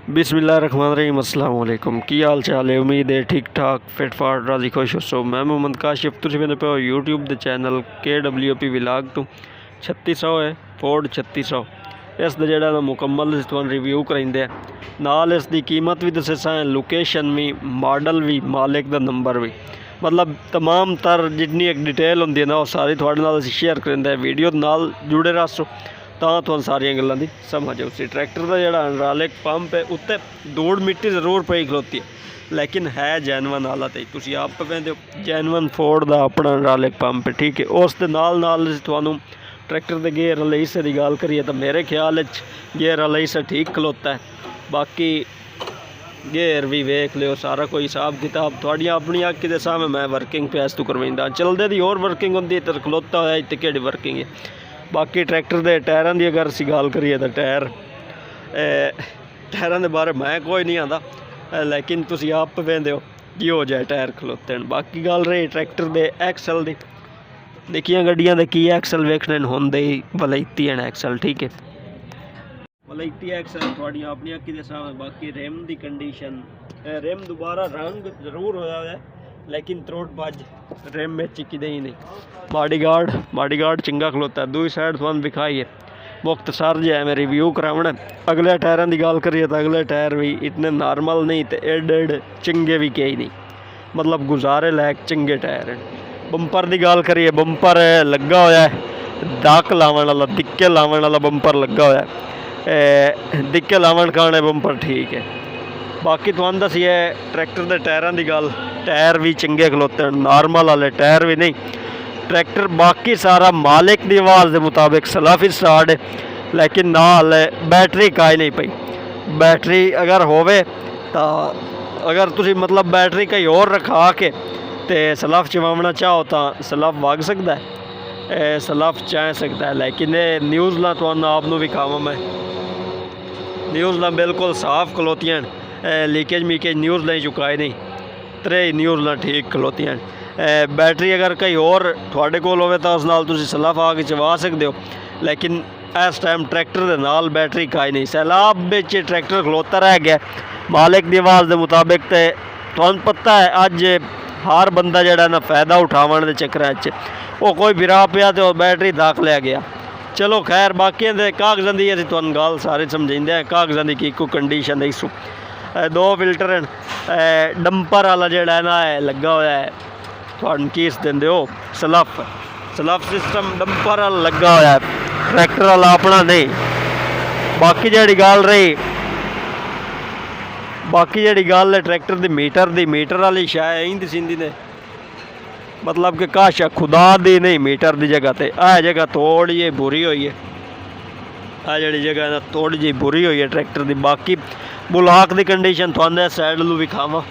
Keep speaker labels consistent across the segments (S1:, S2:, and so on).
S1: बिस्मिल्लाहिर्रहमानिर्रहीम अस्सलाम वालेकुम। की हाल चाल है? उम्मीद है ठीक ठाक फिट फाट राजी खुश हो। मैं मोहम्मद काशिफ, तुम मेरे पे यूट्यूब के चैनल KWP विलाग तो 3600 है फोर्ड 3600 इस जो मुकम्मल तुम रिव्यू करेंगे नाल इसकी कीमत भी दसा है, लोकेशन भी, मॉडल भी, मालिक का नंबर भी, मतलब तमाम तर जितनी एक डिटेल होंगी ना वो सारी थोड़े नाल शेयर करेंगे। वीडियो नाल जुड़े रहो ਤਾਂ ਤੁਹਾਨੂੰ ਸਾਰੀਆਂ ਗੱਲਾਂ ਦੀ ਸਮਝ ਆਊ। ट्रैक्टर का जोड़ा हाइड्रोलिक पंप है उत्ते धूड़ मिट्टी जरूर पई खलोती है लेकिन है जैनवन वाला तो तुम आप कहते हो जैनवन फोर्ड का अपना हाइड्रोलिक पंप है, ठीक है। उस दे नाल तुहानू ट्रैक्टर के गेयर वाले हिस्से की गल करिए तो मेरे ख्याल गेयर वाला हिस्सा ठीक खलोता है। बाकी गेयर भी वेख लियो, सारा कोई हिसाब किताब थोड़ियां अपनी अक्खी के सामने मैं वर्किंग पैस तो करवाइंदा, चलदे दी होर वर्किंग होंदी तो खलोता होया इत्ते केड़ी वर्किंग है। बाकी ट्रैक्टर के टायरों की अगर असी गल करिए तो टायरों के बारे मैं कोई नहीं आता, लेकिन तुम आप वेंदे हो कि हो जाए टायर खलोते हैं। बाकी गल रही ट्रैक्टर के एक्सल की, निक्कियां गड्डियां दे की एक्सल वेखने होंदे वलैती हैं एक्सल, ठीक है। वलैती एक्सल थोड़ियां अपनी अक्खी के सामने। बाकी रिम की कंडीशन, रिम दोबारा रंग जरूर होया है लेकिन त्रोट बज रिम में चिकदे ही नहीं। बॉडी गार्ड चंगा खलोता है। दूसरी साइड तुम दिखाई है मुख्तसर जो है मैं रिव्यू करावना। अगले टायरों की गल करिए तो अगले टायर भी इतने नॉर्मल नहीं तो एड चंगे भी कई नहीं, मतलब गुजारे लायक चंगे टायर हैं। बंपर की गल करिए, बंपर लगा होया है दाक लावन वाला, दिक्के लावन वाला बंपर लगा होया है, दिक्के लावन खाने बंपर ठीक है। बाकी तुम दसिए ट्रैक्टर के टायरों की गल, टायर भी चंगे खलोते हैं, नॉर्मल वाले टायर भी नहीं। ट्रैक्टर बाकी सारा मालिक की आवाज़ के मुताबिक सलाफ स्टार्ट है लेकिन नाल बैटरी काई नहीं पई। बैटरी अगर होवे तो अगर तुसी मतलब बैटरी कहीं और रखा के तो सलाफ चवावना चाहो तो सलाफ वग सकता है, सलाफ चाह सकता है, लेकिन न्यूज़ ला तो आपको विखावा मैं न्यूज़ ला बिल्कुल साफ खलोतियां, लीकेज मीकेज न्यूज़ नहीं चुकाए नहीं, त्रे न्यूज़ ला ठीक खलोतियां। बैटरी अगर कहीं और थोड़े कोल होवे तो उस नाल तुसी सलाफ आके चवा सकते हो, लेकिन इस टाइम ट्रैक्टर के नाल बैटरी काई नहीं। सैलाब बिच ट्रैक्टर खलोता रह गया मालिक की आवाज़ के मुताबिक। तो तुहानू पता है अज हर बंदा जोड़ा ना फायदा उठावन के चक्कर वो कोई बिरा पिया तो बैटरी दाख लिया गया। चलो खैर बाकी कागज़ों की असीं तुहानू गल सारे समझाइंदे हैं। कागज़ों की की कोई कंडीशन नहीं सू, 2 फिल्टर हैं। डंपर वाला जोड़ा है ना लगा हुआ है, तुहानू कीस देंदे हो सलफ सिस्टम डंपर वाला लगा हुआ है, ट्रैक्टर वाला अपना नहीं। बाकी जी गल रही, बाकी जी गल है ट्रैक्टर की मीटर वाली शायद इंद सिंधी ने मतलब कि काश खुदा दी नहीं मीटर की जगह तो यह जगह थोड़ी जी बुरी हुई है, आ जी जगह थोड़ी जी बुरी हुई है ट्रैक्टर की। बाकी बुलाक की कंडीशन थोड़ा साइड लू विखावा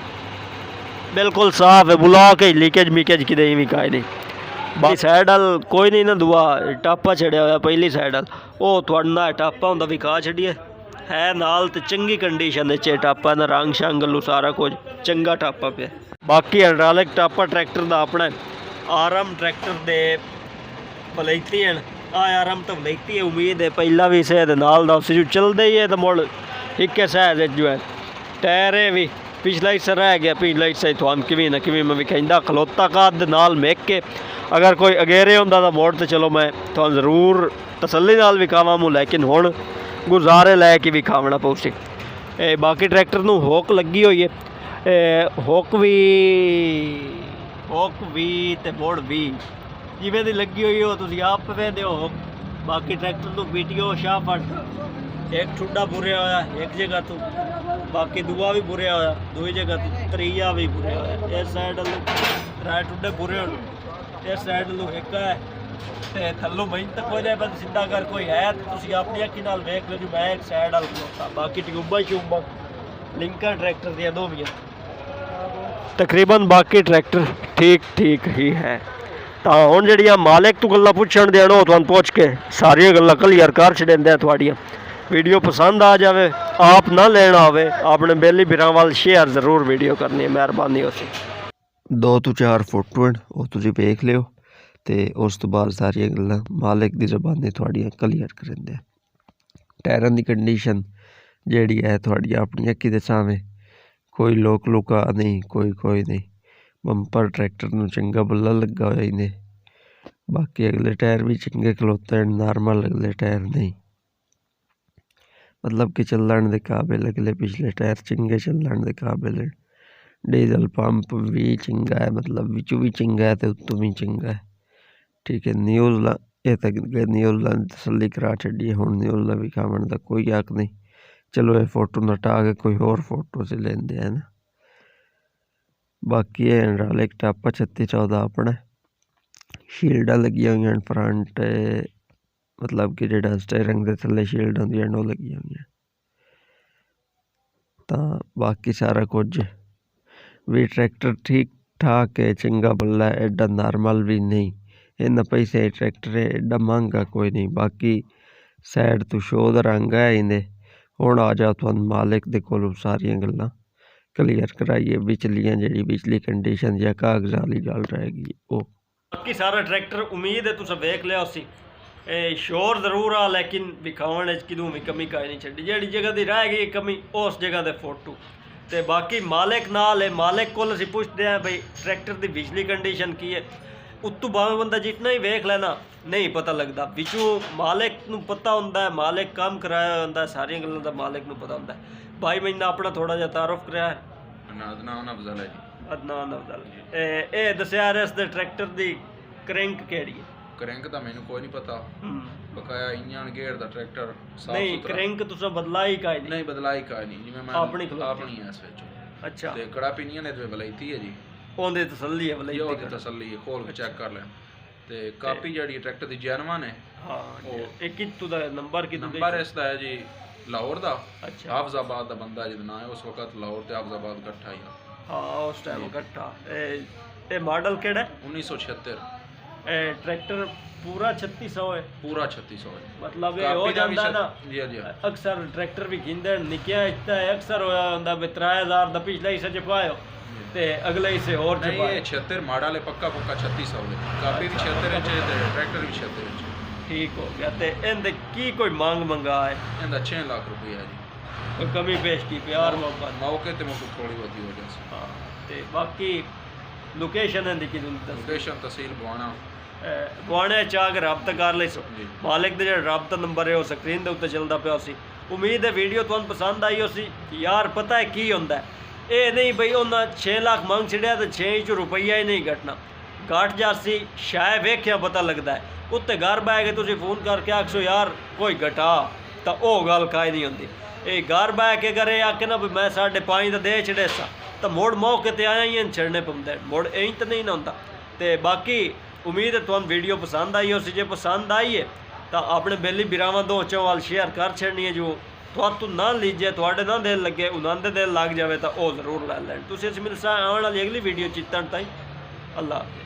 S1: बिल्कुल साफ है, बुलाक ही लीकेज मीकेज कि भी काई नहीं। बाकी साइड वाल कोई नहीं ना, दुआ टापा छड़िया हुआ पहली साइड वाल वो थोड़ा टापा होंगे विखा छड़िए है नाल तो चंगी कंडीशन टापा ना, रंग शंग लू सारा कुछ चंगा टापा पे। बाकी हाइड्रोलिक टापा ट्रैक्टर का अपना आरम ट्रैक्टर दे वलैती हैं, आरम तो वलैती है उम्मीद है पहला भी सह नाल जो चलते ही है तो मुड़ एक सह जो है टायर भी पिछला हिस्सा रह गया, पिछला हिस्सा थोड़ा किमें ना किमें मैं विखाइंदा खलोता कद नाल मेक के। अगर कोई अगेरे होंदा तो मोड़ तो चलो मैं थोड़ा जरूर तसल्ली नाल विखावा मूँ, लेकिन हुण गुजारे लैके विखावना पौसी। बाकी ट्रैक्टर नूं होक लगी हुई है, होक भी ते मोड़ भी जिवें दी लगी हुई हो तुसीं आप वेंदे हो। बाकी ट्रैक्टर नूं PTO शाहफट एक ठुड्डा बुरिया होया एक जगह तो, बाकी दूआ भी बुरिया होया दूई जगह तो, त्रीया भी बुरिया होया। इस साइड लू त्रै ठुड्डे बुरे हो, इस साइड लू एक है ते थल्लों महीन तक हो जाए बस सीधा अगर कोई है तो तुसीं अपनी अक्खी नाल वेख लो जो मैं एक साइड वाल खलोता। बाकी ट्यूबा लिंकर ट्रैक्टर दियां दोवियां तकरीबन बाकी ट्रैक्टर ठीक ही है। तो हुण जिहड़ियां मालिक तू गल्लां पुछण देण ओह तुहानू पुछ के सारियां गल्लां क्लीयर कर छड्डिंदे तुहाड़ियां। वीडियो पसंद आ जाए आप ना लेना आवे अपने बेली बिरां वाल शेयर जरूर वीडियो करनी है, मेहरबानी हो सी।
S2: 2 ਤੋਂ 4 ਫੁੱਟ ਉਹ ਤੁਸੀਂ ਵੇਖ ਲਿਓ ਤੇ ਉਸ ਤੋਂ ਬਾਅਦ ਸਾਰੀਆਂ ਗੱਲਾਂ ਮਾਲਿਕ ਦੀ ਜ਼ਬਾਨੀ ਤੁਹਾਡੀਆਂ ਕਲੀਅਰ ਕਰਿੰਦੇ। ਟਾਇਰਾਂ ਦੀ ਕੰਡੀਸ਼ਨ ਜਿਹੜੀ ਹੈ ਤੁਹਾਡੀ ਆਪਣੀ ਅੱਖੀ ਦੇ ਸਾਹਮਣੇ, ਕੋਈ ਲੋਕ ਲੁਕਾ ਨਹੀਂ, ਕੋਈ ਨਹੀਂ। ਬੰਪਰ ਟਰੈਕਟਰ ਨੂੰ ਚੰਗਾ ਬੱਲਾ ਲੱਗਾ ਹੋਇਆ ਇਹਨੇ। ਬਾਕੀ ਅਗਲੇ ਟਾਇਰ ਵੀ ਚੰਗੇ ਖਲੋਤੇ ਹਨ, ਨਾਰਮਲ ਅਗਲੇ ਟਾਇਰ ਨਹੀਂ, मतलब कि ਚੱਲਣ ਦੇ ਕਾਬਿਲ। ਅਗਲੇ ਪਿਛਲੇ ਟਾਇਰ ਚੰਗੇ ਚੱਲਣ ਦੇ ਕਾਬਿਲ ਹਨ। ਡੀਜ਼ਲ ਪੰਪ ਵੀ ਚੰਗਾ ਹੈ, मतलब ਵਿੱਚੋਂ ਵੀ ਚੰਗਾ ਹੈ ਤੇ ਉੱਤੋਂ ਵੀ ਚੰਗਾ ਹੈ। ठीक है, न्यूज़ ਇਹ ਤੱਕ न्यूज़ ਦੀ ਤਸੱਲੀ ਕਰਾ ਛੱਡੀਏ। ਹੁਣ न्यूज़ ਵੀ ਖਾਵਣ ਦਾ ਕੋਈ ਹੱਕ ਨਹੀਂ। ਚਲੋ ਇਹ ਫੋਟੋ ਨਟਾ ਕੇ ਕੋਈ ਹੋਰ ਫੋਟੋ ਸੇ ਲੈਂਦੇ ਹਨ। ਬਾਕੀ ਇਹ ਰਾਲੇਕ ਟਾਪਾ 3614 ਆਪਣਾ ਸ਼ੀਲਡਾਂ ਲੱਗੀਆਂ ਹੋਈਆਂ ਹਨ ਫਰੰਟ, मतलब कि ਜਿਹੜਾ ਸਟੀਅਰਿੰਗ ਦੇ ਥੱਲੇ ਸ਼ੀਲਡ ਹੁੰਦੀਆਂ ਉਹ ਲੱਗੀਆਂ ਹੋਈਆਂ। ਤਾਂ ਬਾਕੀ ਸਾਰਾ ਕੁਝ ਵੀ ਟਰੈਕਟਰ ਠੀਕ ਠਾਕ ਹੈ, ਚੰਗਾ ਬੱਲਾ, ਐਡਾ ਨਾਰਮਲ ਵੀ ਨਹੀਂ। ਇੰਨਾ ਪੈਸੇ ਟਰੈਕਟਰ ਹੈ, ਐਡਾ ਮਹਿੰਗਾ ਕੋਈ ਨਹੀਂ। ਬਾਕੀ ਸਾਈਡ ਤੋਂ ਸ਼ੋਅ ਦਾ ਰੰਗ ਹੈ ਇਹਦੇ। ਹੁਣ ਆ ਜਾ ਤੁਹਾਨੂੰ ਮਾਲਿਕ ਦੇ ਕੋਲੋਂ ਸਾਰੀਆਂ ਗੱਲਾਂ ਕਲੀਅਰ ਕਰਾਈਏ। ਵਿਚਲੀਆਂ ਜਿਹੜੀ ਵਿਚਲੀ ਕੰਡੀਸ਼ਨ ਜਾਂ ਕਾਗਜ਼ਾਂ ਵਾਲੀ ਗੱਲ ਰਹੇਗੀ ਉਹ।
S1: ਬਾਕੀ ਸਾਰਾ ਟਰੈਕਟਰ ਉਮੀਦ ਹੈ ਤੁਸੀਂ ਵੇਖ ਲਿਆ ਸੀ। ਸ਼ੋਰ ਜ਼ਰੂਰ ਆ, ਲੇਕਿन ਵਿਖਾਉਣ ਵਿੱਚ ਕਿਦੋਂ ਵੀ ਕਮੀ ਕਾਈ ਨਹੀਂ ਛੱਡੀ। ਜਿਹੜੀ ਜਗ੍ਹਾ ਦੀ ਰਹਿ ਗਈ ਕਮੀ ਉਸ ਜਗ੍ਹਾ ਦੇ ਫੋਟੋ ਤੇ ਬਾਕੀ ਮਾਲਿਕ ਨਾਲ ਹੈ। ਮਾਲਿਕ ਕੋਲ ਅਸੀਂ ਪੁੱਛਦੇ ਹਾਂ ਬਈ ਟਰੈਕਟਰ ਦੀ ਵਿਚਲੀ ਕੰਡੀਸ਼ਨ ਕੀ ਹੈ। ਉੱਤੋਂ ਭਾਵੇਂ ਬੰਦਾ ਜਿਤਨਾ ਹੀ ਵੇਖ ਲੈਣਾ ਨਹੀਂ ਪਤਾ ਲੱਗਦਾ, ਵਿੱਚੋਂ ਮਾਲਿਕ ਨੂੰ ਪਤਾ ਹੁੰਦਾ ਹੈ। ਮਾਲਿਕ ਕੰਮ ਕਰਾਇਆ ਹੁੰਦਾ, ਸਾਰੀਆਂ ਗੱਲਾਂ ਦਾ ਮਾਲਿਕ ਨੂੰ ਪਤਾ ਹੁੰਦਾ। ਭਾਈ ਮੈਨੇ ਆਪਣਾ ਥੋੜਾ ਜਿਹਾ ਤਾਰਫ ਕਰਿਆ ਹੈ।
S3: ਅਦਨਾਨ ਅਫਜ਼ਲ ਹੈ ਜੀ।
S1: ਅਦਨਾਨ ਅਫਜ਼ਲ। ਇਹ ਦੱਸਿਆ ਰਿਹਾ ਇਸ ਦੇ ਟਰੈਕਟਰ ਦੀ ਕਰੰਕ ਕਿਹੜੀ ਹੈ?
S3: ਕਰੰਕ ਤਾਂ ਮੈਨੂੰ ਕੋਈ ਨਹੀਂ ਪਤਾ। ਬਕਾਇਆ ਇੰਜਣ ਗੇਅਰ ਦਾ ਟਰੈਕਟਰ
S1: ਨਹੀਂ, ਕਰੰਕ ਤੁਸੀਂ ਬਦਲਾਈ ਕਾਈ
S3: ਨਹੀਂ ਬਦਲਾਈ ਕਾਈ ਨਹੀਂ, ਜਿਵੇਂ ਮੈਂ ਆਪਣੀ ਹੈ ਇਸ ਵਿੱਚ।
S1: ਅੱਛਾ,
S3: ਤੇ ਕੜਾ ਪਿੰਨੀਆਂ ਨੇ ਤੇ ਬਲਾਈਤੀ ਹੈ ਜੀ,
S1: ਉਹਦੇ ਤਸੱਲੀ ਹੈ ਬਲਾਈ,
S3: ਉਹਦੀ ਤਸੱਲੀ ਹੈ, ਖੋਲ ਕੇ ਚੈੱਕ ਕਰ ਲੈ। ਤੇ ਕਾਪੀ ਜਿਹੜੀ ਟਰੈਕਟਰ ਦੀ ਜੈਨੂਅਨ ਹੈ।
S1: ਹਾਂ, ਇਹ ਕਿੱਥੋਂ ਦਾ ਨੰਬਰ ਕਿੱਥੋਂ?
S3: ਨੰਬਰ ਇਸ ਦਾ ਹੈ ਜੀ ਲਾਹੌਰ ਦਾ।
S1: ਅੱਛਾ,
S3: ਹਾਫਜ਼ਾਬਾਦ ਦਾ ਬੰਦਾ ਜਿਹਦਾ ਨਾਂ ਹੈ, ਉਸ ਵਕਤ ਲਾਹੌਰ ਤੇ ਹਾਫਜ਼ਾਬਾਦ ਇਕੱਠਾ ਹੀ
S1: ਹਾਂ ਉਸ ਟਾਈਮ ਇਕੱਠਾ। ਇਹ ਮਾਡਲ ਕਿਹੜਾ ਹੈ?
S3: 1976।
S1: ਇਹ ਟਰੈਕਟਰ ਪੂਰਾ 3600 ਹੈ?
S3: ਪੂਰਾ 3600 ਹੈ।
S1: मतलब ਇਹ ਹੋ ਜਾਂਦਾ ਨਾ
S3: ਜੀ ਜੀ।
S1: ਅਕਸਰ ਟਰੈਕਟਰ ਵੀ ਗਿੰਦੇ ਨਿੱਕਿਆ ਇੱਥੇ ਅਕਸਰ ਹੋਇਆ ਹੁੰਦਾ ਵੀ 3000 ਦਾ ਪਿਛਲਾ ਹਿੱਸਾ ਚਪਾਇਓ ਤੇ ਅਗਲੇ ਹਿੱਸੇ ਹੋਰ
S3: ਨਹੀਂ,
S1: ਚਪਾਇਓ।
S3: ਇਹ 76 ਮਾਡਲ ਹੈ, ਪੱਕਾ 3600 ਹੈ। ਕਾਪੀ ਵੀ 76 ਇੰਚ ਹੈ ਤੇ ਟਰੈਕਟਰ ਵੀ 76 ਇੰਚ।
S1: ਠੀਕ ਹੋ ਗਿਆ। ਤੇ ਇਹਦੇ ਕੀ ਕੋਈ ਮੰਗਾ ਹੈ?
S3: ਇਹਦਾ 6 ਲੱਖ ਰੁਪਏ ਹੈ ਜੀ।
S1: ਕੋਈ ਕਮੀ ਪੇਸ਼ ਕੀ ਪਿਆਰ
S3: ਮੌਕੇ ਤੇ ਮੈਨੂੰ ਥੋੜੀ ਬਹੁਤੀ ਹੋ ਜਾਏ।
S1: ਹਾਂ, ਤੇ ਬਾਕੀ ਲੋਕੇਸ਼ਨ ਇਹਦੀ ਕਿਦੋਂ ਦੱਸ?
S3: ਲੋਕੇਸ਼ਨ ਤਹਿਸੀਲ ਬਵਾਣਾ।
S1: ਬਵਾਣੇ ਚਾਹ ਕੇ ਰਾਬਤਾ ਕਰ ਲਈ ਸੋ।
S3: ਜੀ।
S1: ਮਾਲਿਕ ਦਾ ਜਿਹੜਾ ਰਾਬਤਾ ਨੰਬਰ ਹੈ ਉਹ ਸਕਰੀਨ ਦੇ ਉੱਤੇ ਚੱਲਦਾ ਪਿਆ ਸੀ। ਉਮੀਦ ਹੈ ਵੀਡੀਓ ਤੁਹਾਨੂੰ ਪਸੰਦ ਆਈ ਹੋ ਸੀ। ਯਾਰ ਪਤਾ ਹੈ ਕੀ ਹੁੰਦਾ, ਇਹ ਨਹੀਂ ਬਈ ਉਹਨਾਂ 6 ਲੱਖ ਮੰਗ ਛੜਿਆ ਤੇ 6 ਇੰਚ ਰੁਪਈਆ ਹੀ ਨਹੀਂ ਘਟਣਾ। ਘਟ ਜਾਸੀ ਸ਼ਾਇਦ ਵੇਖਿਆ ਪਤਾ ਲੱਗਦਾ ਹੈ। ਉੱਤੇ ਘਰ ਬਹਿ ਕੇ ਤੁਸੀਂ ਫੋਨ ਕਰਕੇ ਆਖੋ ਯਾਰ ਕੋਈ ਘਟਾ, ਤਾਂ ਉਹ ਗੱਲ ਕਾਇ ਨਹੀਂ ਹੁੰਦੀ। ਇਹ ਘਰ ਬਹਿ ਕੇ ਕਰੇ ਆ ਕੇ ਨਾ ਵੀ ਮੈਂ 5.5 ਦਾ ਦੇ ਛੜੇ ਸਾਂ ਤਾਂ ਮੁੜ ਮੌਕੇ ਤੇ ਆਇਆ ਹੀ ਛੜਨੇ ਪੈਂਦੇ, ਮੁੜ ਇੰਜ ਤਾਂ ਨਹੀਂ ਨਾ ਹੁੰਦਾ। ਤੇ ਬਾਕੀ ਉਮੀਦ ਹੈ ਤੁਹਾਨੂੰ ਵੀਡੀਓ ਪਸੰਦ ਆਈ ਹੋ ਸੀ। ਜੇ ਪਸੰਦ ਆਈ ਹੈ ਤਾਂ ਆਪਣੇ ਬੇਲੀ ਬਿਰਾਵਾਂ ਦੋ ਚੌਵਾਲ ਸ਼ੇਅਰ ਕਰ ਛੱਡਣੀ ਹੈ। ਜੋ ਤੁਹਾਨੂੰ ਨਾ ਲੀਜੇ, ਤੁਹਾਡੇ ਨਾ ਦਿਲ ਲੱਗੇ, ਉਹਨਾਂ ਦੇ ਦਿਲ ਲੱਗ ਜਾਵੇ ਤਾਂ ਉਹ ਜ਼ਰੂਰ ਲੈ ਲੈਣ। ਤੁਸੀਂ ਇਸ ਮਿਲਸਾਂ ਆਉਣ ਵਾਲੀ ਅਗਲੀ ਵੀਡੀਓ ਚਿੱਤਣ ਤਾਈ। ਅੱਲਾਹ ਹਾਫਿਜ਼।